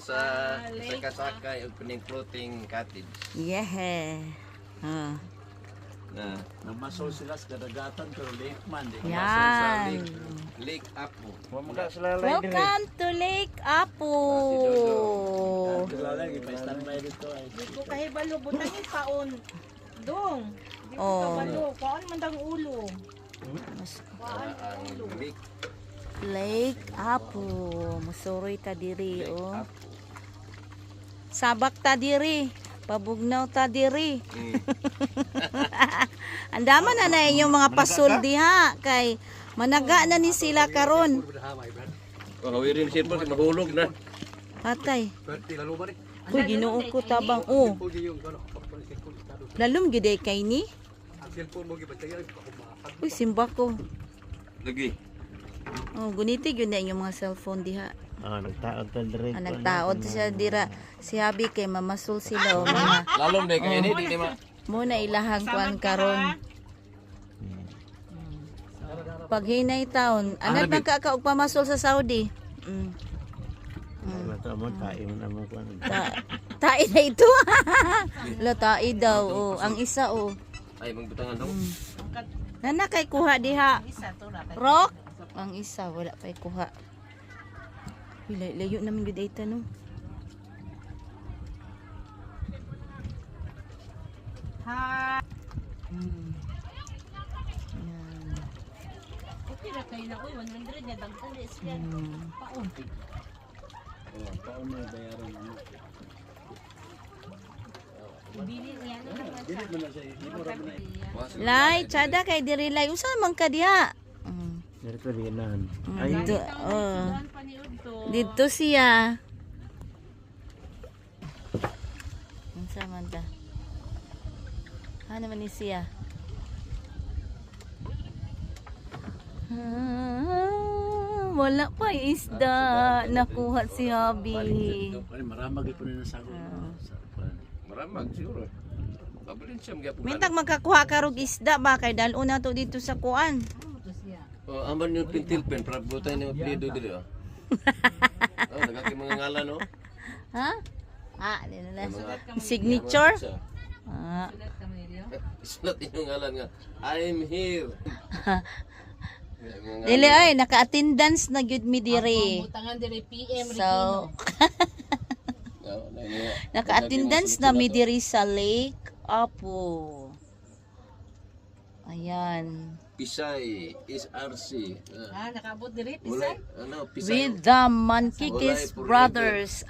sa Sakasakay ug pining floating cottage. Yeah. Na Namasol sila sa kadagatan pero lake man. masol sa Yan. Lake Apo. Welcome to Lake Apo. Kilala, ipa-standby dito ay. Di ko kahibalo, butangin paon. Dong. Di ko Oh. kabalo. Kuan man dang ulo. Ang Lake Lake Apo. Musuroy ta diri oh. Apo. Sabak ta diri. Pabugnaw ta diri. Mm. Andaman na inyong mga pasol diha kay managa na ni sila karon. Hawirin siya pa mahulog na. Patay. Uy, Ginoo ko tabang oh. Lalom gid kay ni. Uy, simba ko. Lagi. Oh, gunitig yun na inyong mga cellphone diha. Nagtaod ta dire. Nagtaod siya dira. Si Habi kay mamasul sila o mga Lalom na kay ini di ma. muna ilahang kuan karon. Pag hinay taon, anad man ka og pamasul sa Saudi. Ito mo tayo na mo kuan. Tai na ito. Lo tai daw oh, ang isa oh. Ay magbutangan daw. Nana kay kuha diha. Isa to ra. Rock. Ang isa wala pay kuha. Layo namin gud ita no. Ha. Yan. Okay ra kay na oy 100 na daghan is yan. Paon. Paano may bayaran ano? Bili niya na naman Dili mo na siya. Hindi mo ra na. Lay, tsada kay diri lay. Unsa man ka diha? Dito dinan. Dito, Sudan pa ni Udto. dito siya. Unsa man ta? Ano man ni siya? Wala pa isda. Nakuha si Habi. Maramag ito na sa Maramag siguro. Pabilin siya mga Mintag magkakuha ka rog isda ba kay dalo na to dito sa kuan. Oh, aman yung pintil pen para butay ni apelyido dili oh. Oh, nagaki mga ngalan no. Ha? Di na lang. Signature? Ah. Sulat yung ngalan nga. I'm here. Dili ay naka-attendance na gyud mi diri. Butangan dire PM So naka-attendance na mi diri sa Lake Apo. Ayan. Pisay is RC. Ah, nakaabot dire Mulay, Pisay. ano, Pisay. With the Mankikis Walay forever. brothers.